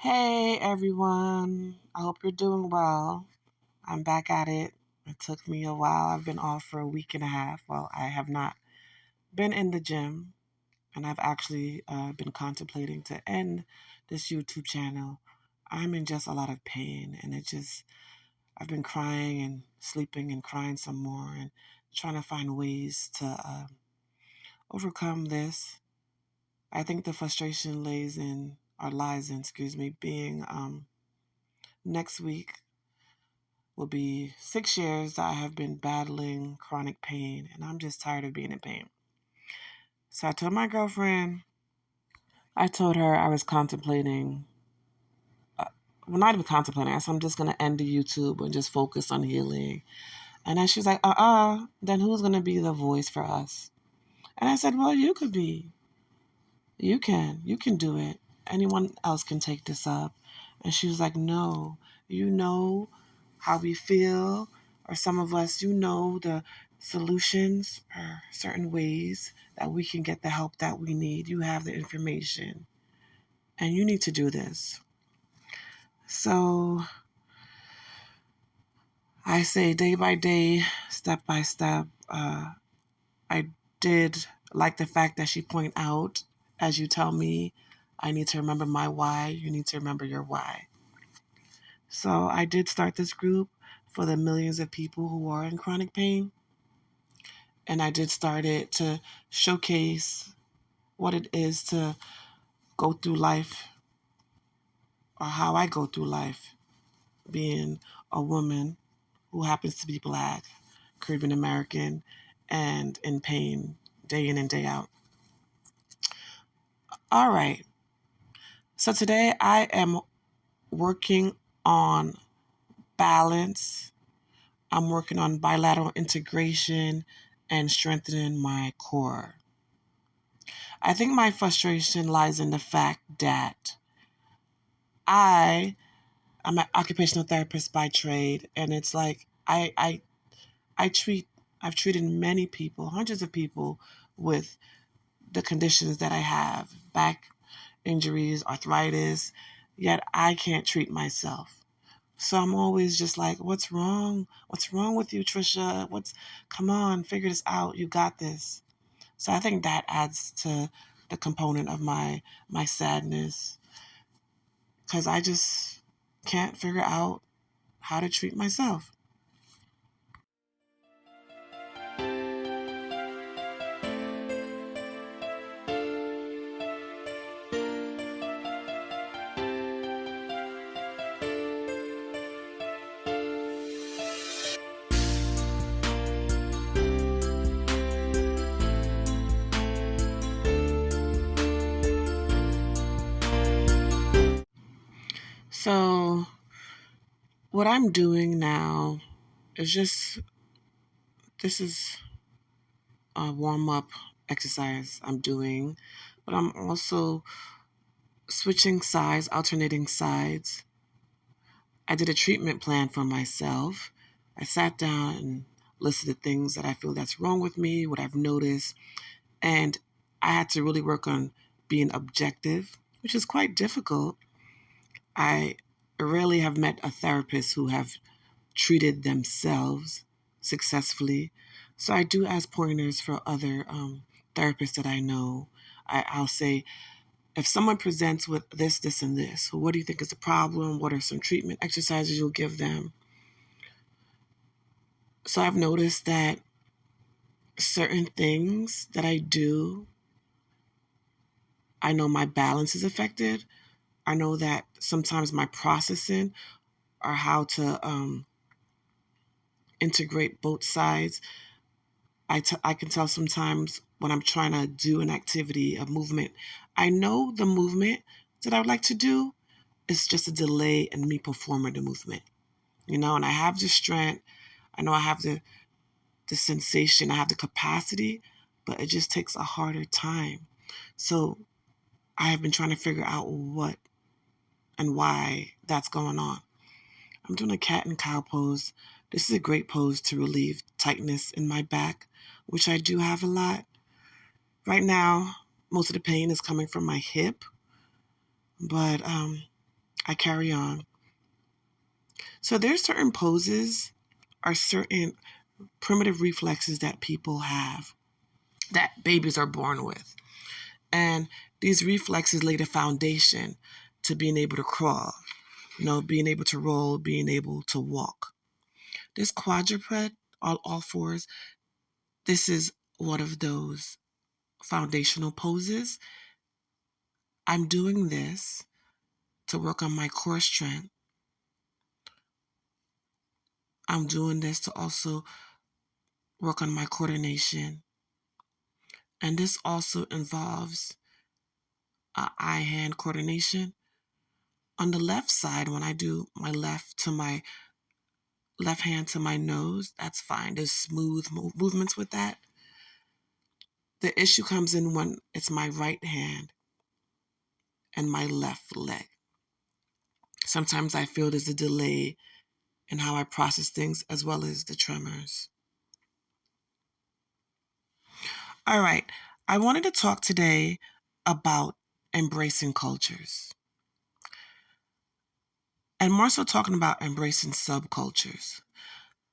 Hey everyone, I hope you're doing well. I'm back at it. It took me a while. I've been off for a week and a half. Well, I have not been in the gym, and I've actually been contemplating to end this YouTube channel. I'm in just a lot of pain, and I've been crying and sleeping and crying some more and trying to find ways to overcome this. I think the frustration lies in, being next week will be 6 years that I have been battling chronic pain, and I'm just tired of being in pain. So I told my girlfriend, I told her I was contemplating, well, not even contemplating, I said I'm just going to end the YouTube and just focus on healing. And then she's like, then who's going to be the voice for us? And I said, well, you could be. You can do it. Anyone else can take this up. And she was like, no, you know how we feel, or some of us, the solutions or certain ways that we can get the help that we need. You have the information and you need to do this. So I say day by day, step by step. I did like the fact that she pointed out, as you tell me, I need to remember my why. You need to remember your why. So I did start this group for the millions of people who are in chronic pain. And I did start it to showcase what it is to go through life, or how I go through life, being a woman who happens to be Black, Caribbean American, and in pain day in and day out. All right. So today I am working on balance. I'm working on bilateral integration and strengthening my core. I think my frustration lies in the fact that I'm an occupational therapist by trade, and it's like I've treated many people, hundreds of people, with the conditions that I have, back injuries, arthritis, yet I can't treat myself. So I'm always just like, what's wrong? What's wrong with you, Trisha? Come on, figure this out. You got this. So I think that adds to the component of my sadness, because I just can't figure out how to treat myself. So what I'm doing now is this is a warm up exercise I'm doing, but I'm also switching sides, alternating sides. I did a treatment plan for myself. I sat down and listed the things that I feel that's wrong with me, what I've noticed, and I had to really work on being objective, which is quite difficult. I rarely have met a therapist who have treated themselves successfully. So I do ask pointers for other therapists that I know. I'll say, if someone presents with this, this, and this, what do you think is the problem? What are some treatment exercises you'll give them? So I've noticed that certain things that I do, I know my balance is affected. I know that sometimes my processing, or how to integrate both sides, I can tell sometimes when I'm trying to do an activity, a movement, I know the movement that I would like to do is just a delay in me performing the movement, and I have the strength. I know I have the sensation, I have the capacity, but it just takes a harder time. So I have been trying to figure out what and why that's going on. I'm doing a cat and cow pose. This is a great pose to relieve tightness in my back, which I do have a lot. Right now, most of the pain is coming from my hip, but I carry on. So there's certain poses or certain primitive reflexes that people have that babies are born with. And these reflexes lay the foundation to being able to crawl, being able to roll, being able to walk. This quadruped, all fours, this is one of those foundational poses. I'm doing this to work on my core strength. I'm doing this to also work on my coordination. And this also involves eye-hand coordination. On the left side, when I do my left hand to my nose, that's fine. There's smooth movements with that. The issue comes in when it's my right hand and my left leg. Sometimes I feel there's a delay in how I process things as well as the tremors. All right, I wanted to talk today about embracing cultures. And more so talking about embracing subcultures.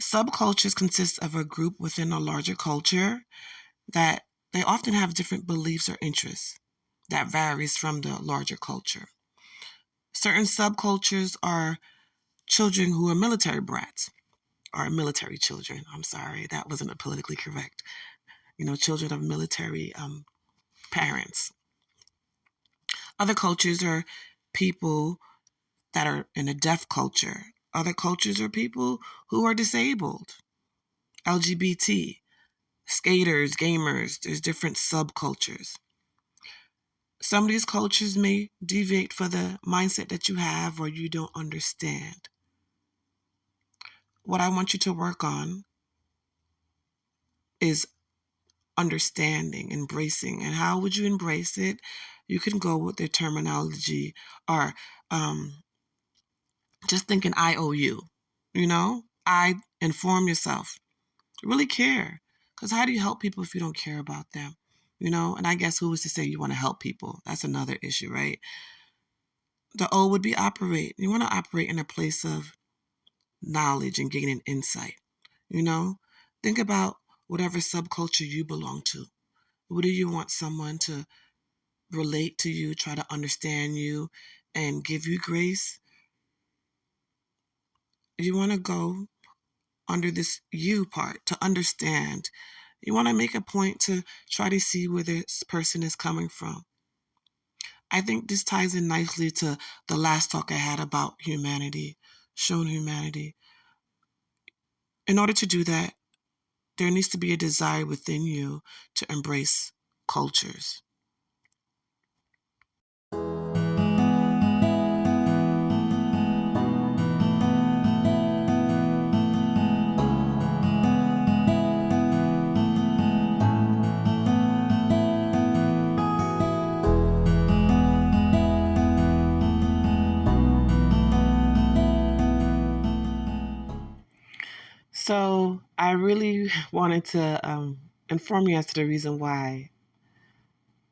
Subcultures consist of a group within a larger culture that they often have different beliefs or interests that varies from the larger culture. Certain subcultures are children who are military brats, or military children. I'm sorry, that wasn't politically correct. Children of military parents. Other cultures are people that are in a deaf culture. Other cultures are people who are disabled, LGBT, skaters, gamers. There's different subcultures. Some of these cultures may deviate for the mindset that you have or you don't understand. What I want you to work on is understanding, embracing. And how would you embrace it? You can go with the terminology or just thinking IOU. I inform yourself. Really care. Because how do you help people if you don't care about them? And I guess who was to say you want to help people? That's another issue, right? The O would be operate. You want to operate in a place of knowledge and gaining insight. Think about whatever subculture you belong to. What do you want someone to relate to you, try to understand you, and give you grace? You want to go under this you part to understand. You want to make a point to try to see where this person is coming from. I think this ties in nicely to the last talk I had about humanity, shown humanity. In order to do that, there needs to be a desire within you to embrace cultures. So I really wanted to inform you as to the reason why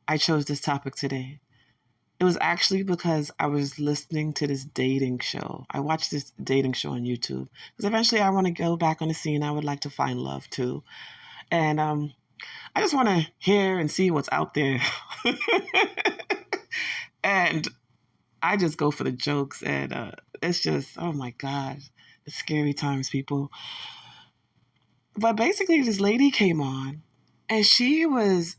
I chose this topic today. It was actually because I was listening to this dating show. I watched this dating show on YouTube because eventually I want to go back on the scene. I would like to find love too. And I just want to hear and see what's out there. And I just go for the jokes. And it's just, oh my God, it's scary times, people. But basically, this lady came on, and she was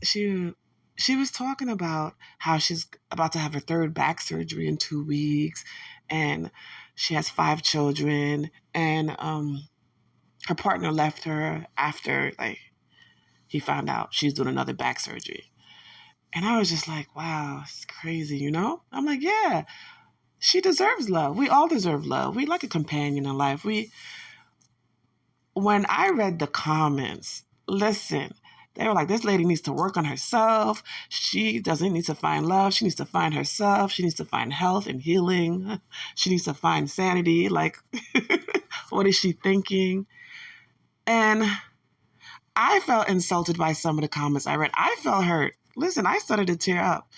talking about how she's about to have her third back surgery in 2 weeks, and she has 5 children, and her partner left her after he found out she's doing another back surgery. And I was just like, wow, it's crazy, I'm like, yeah, she deserves love. We all deserve love. We like a companion in life. When I read the comments, listen, they were like, this lady needs to work on herself. She doesn't need to find love. She needs to find herself. She needs to find health and healing. She needs to find sanity. Like, what is she thinking? And I felt insulted by some of the comments I read. I felt hurt. Listen, I started to tear up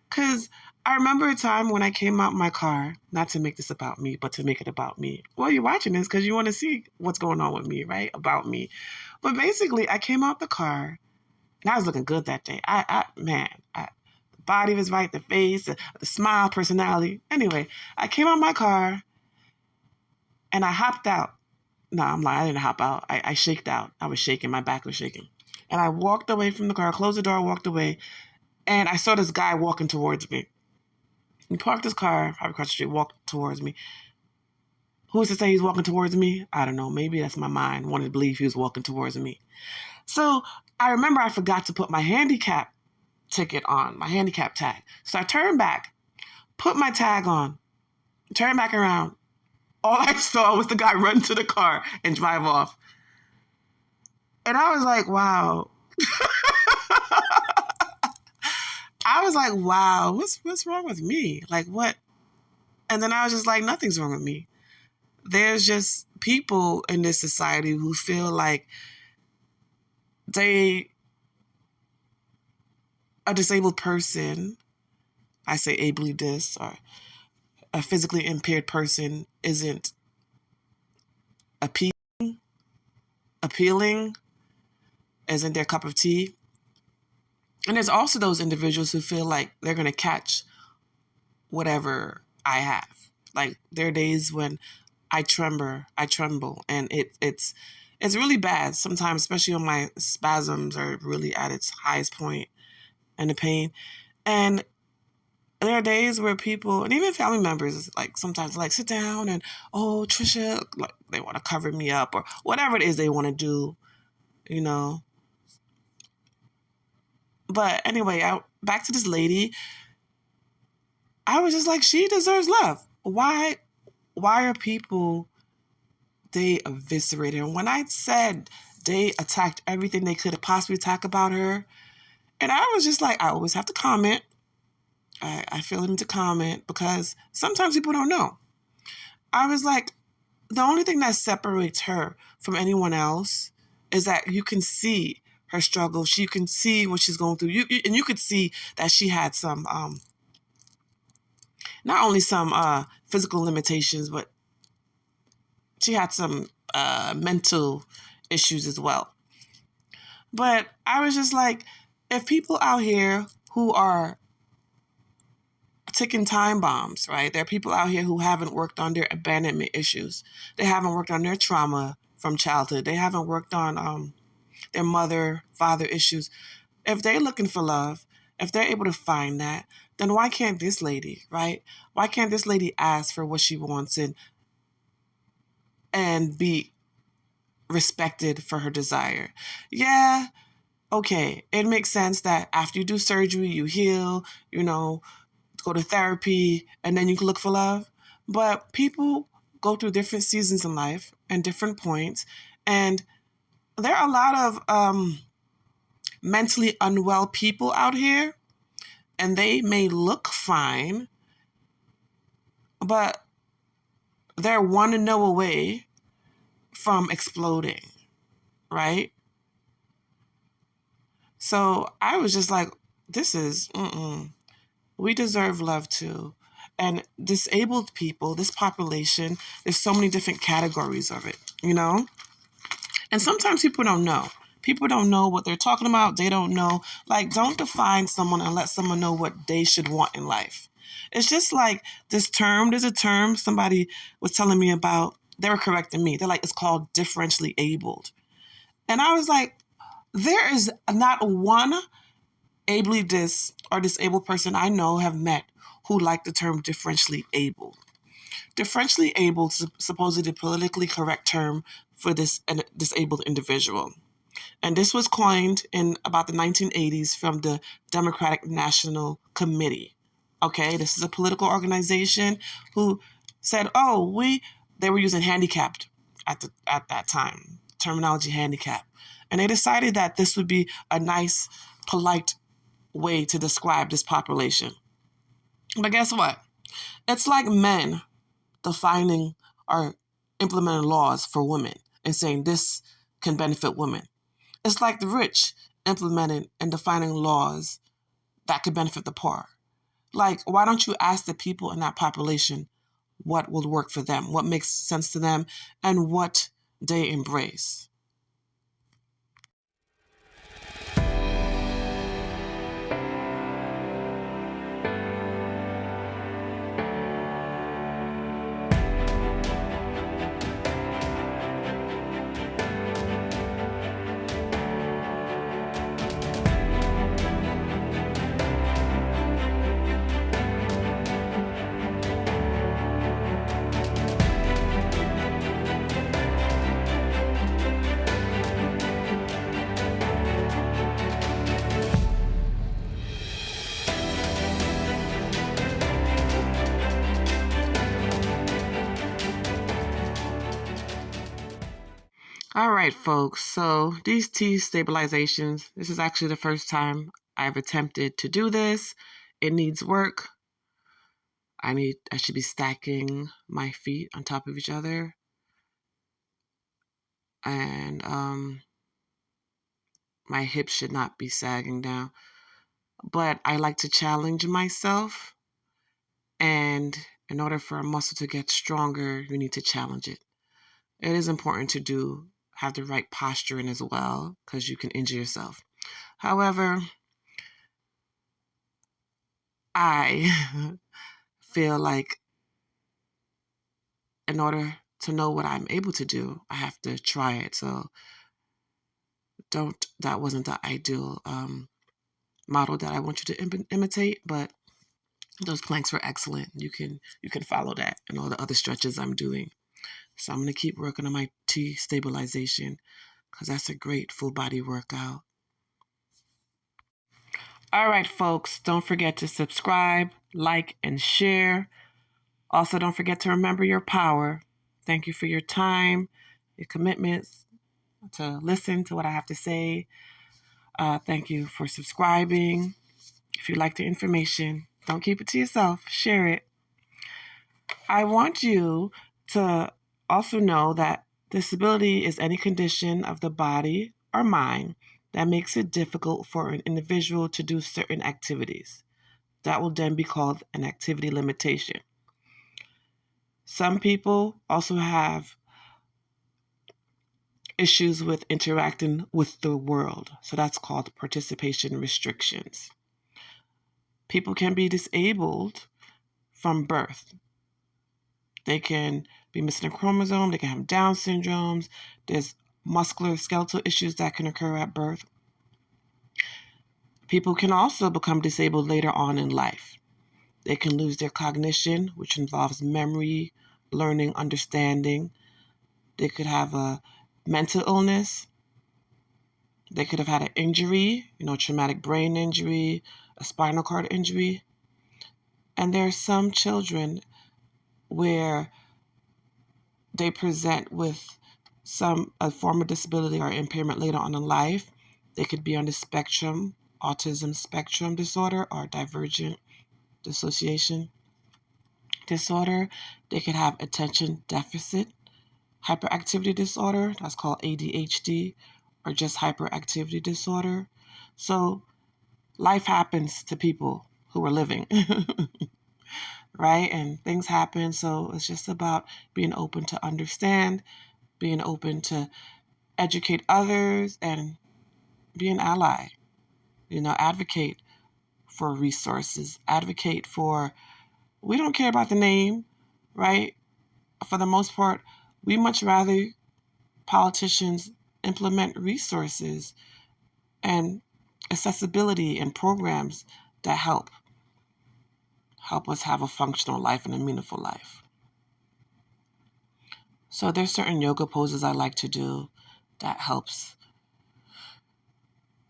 because I remember a time when I came out my car, not to make this about me, but to make it about me. Well, you're watching this because you want to see what's going on with me, right? About me. But basically, I came out the car and I was looking good that day. The body was right, the face, the smile, personality. Anyway, I came out my car and I hopped out. No, I'm lying. I didn't hop out. I shaked out. I was shaking. My back was shaking. And I walked away from the car, closed the door, walked away. And I saw this guy walking towards me. He parked his car, probably across the street, walked towards me. Who's to say he's walking towards me? I don't know. Maybe that's my mind. Wanted to believe he was walking towards me. So I remember I forgot to put my handicap ticket on, my handicap tag. So I turned back, put my tag on, turned back around. All I saw was the guy run to the car and drive off. And I was like, wow. I was like, wow, what's wrong with me? Like, what? And then I was just like, nothing's wrong with me. There's just people in this society who feel like a disabled person, I say ably dis, or a physically impaired person isn't appealing, isn't their cup of tea. And there's also those individuals who feel like they're going to catch whatever I have. Like, there are days when I tremble, and it's really bad sometimes, especially when my spasms are really at its highest point and the pain. And there are days where people, and even family members, like sometimes like sit down and, oh, Trisha, like they want to cover me up or whatever it is they want to do, you know. But anyway, back to this lady. I was just like, she deserves love. Why are people, they eviscerated her? And when I said they attacked everything they could possibly attack about her, and I was just like, I always have to comment. I feel the need to comment because sometimes people don't know. I was like, the only thing that separates her from anyone else is that you can see her struggle. You can see what she's going through. And you could see that she had some, not only some physical limitations, but she had some mental issues as well. But I was just like, if people out here who are ticking time bombs, right? There are people out here who haven't worked on their abandonment issues. They haven't worked on their trauma from childhood. They haven't worked on their mother, father issues. If they're looking for love, if they're able to find that, then why can't this lady, right? Why can't this lady ask for what she wants and be respected for her desire? Yeah, okay. It makes sense that after you do surgery, you heal, go to therapy, and then you can look for love. But people go through different seasons in life and different points. And there are a lot of mentally unwell people out here, and they may look fine, but they're one no away from exploding, right? So I was just like, this is, we deserve love too. And disabled people, this population, there's so many different categories of it, And sometimes people don't know. People don't know what they're talking about. They don't know. Like, don't define someone and let someone know what they should want in life. It's just like this term. There's a term somebody was telling me about. They were correcting me. They're like, it's called differentially abled. And I was like, there is not one ably or disabled person I know have met who like the term differentially abled. Differentially able is supposedly the politically correct term for this disabled individual. And this was coined in about the 1980s from the Democratic National Committee. Okay, this is a political organization who said, they were using handicapped at that time, terminology handicap. And they decided that this would be a nice, polite way to describe this population. But guess what? It's like men defining or implementing laws for women and saying this can benefit women. It's like the rich implementing and defining laws that could benefit the poor. Like, why don't you ask the people in that population what will work for them, what makes sense to them, and what they embrace? All right, folks. So these T stabilizations, this is actually the first time I've attempted to do this. It needs work. I should be stacking my feet on top of each other. And my hips should not be sagging down. But I like to challenge myself. And in order for a muscle to get stronger, you need to challenge it. It is important to have the right posturing as well, because you can injure yourself. However, I feel like in order to know what I'm able to do, I have to try it. So that wasn't the ideal model that I want you to imitate, but those planks were excellent. You can follow that and all the other stretches I'm doing. So I'm going to keep working on my T stabilization because that's a great full body workout. All right, folks, don't forget to subscribe, like, and share. Also, don't forget to remember your power. Thank you for your time, your commitments to listen to what I have to say. Thank you for subscribing. If you like the information, don't keep it to yourself. Share it. I want you to also know that disability is any condition of the body or mind that makes it difficult for an individual to do certain activities. That will then be called an activity limitation. Some people also have issues with interacting with the world, so that's called participation restrictions. People can be disabled from birth. They can be missing a chromosome, they can have Down syndromes, there's musculoskeletal issues that can occur at birth. People can also become disabled later on in life. They can lose their cognition, which involves memory, learning, understanding. They could have a mental illness. They could have had an injury, traumatic brain injury, a spinal cord injury. And there are some children where they present with a form of disability or impairment later on in life. They could be on the spectrum, autism spectrum disorder, or divergent dissociation disorder. They could have attention deficit hyperactivity disorder. That's called ADHD, or just hyperactivity disorder. So life happens to people who are living, right? And things happen. So it's just about being open to understand, being open to educate others, and be an ally. Advocate for resources, advocate for, we don't care about the name, right? For the most part, we much rather politicians implement resources and accessibility and programs that help us have a functional life and a meaningful life. So there's certain yoga poses I like to do that helps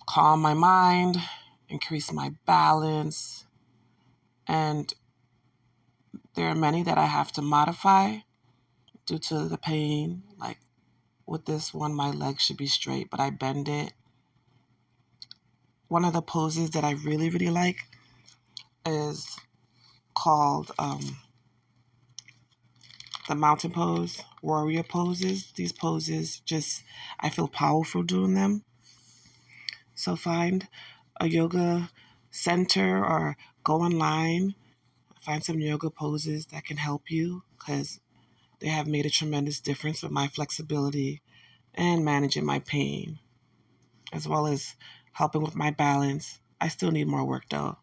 calm my mind, increase my balance, and there are many that I have to modify due to the pain. Like with this one, my leg should be straight, but I bend it. One of the poses that I really, really like is called the mountain pose, warrior poses. These poses I feel powerful doing them. So find a yoga center or Go online, find some yoga poses that can help you because they have made a tremendous difference with my flexibility and managing my pain, as well as helping with my balance. I still need more work though.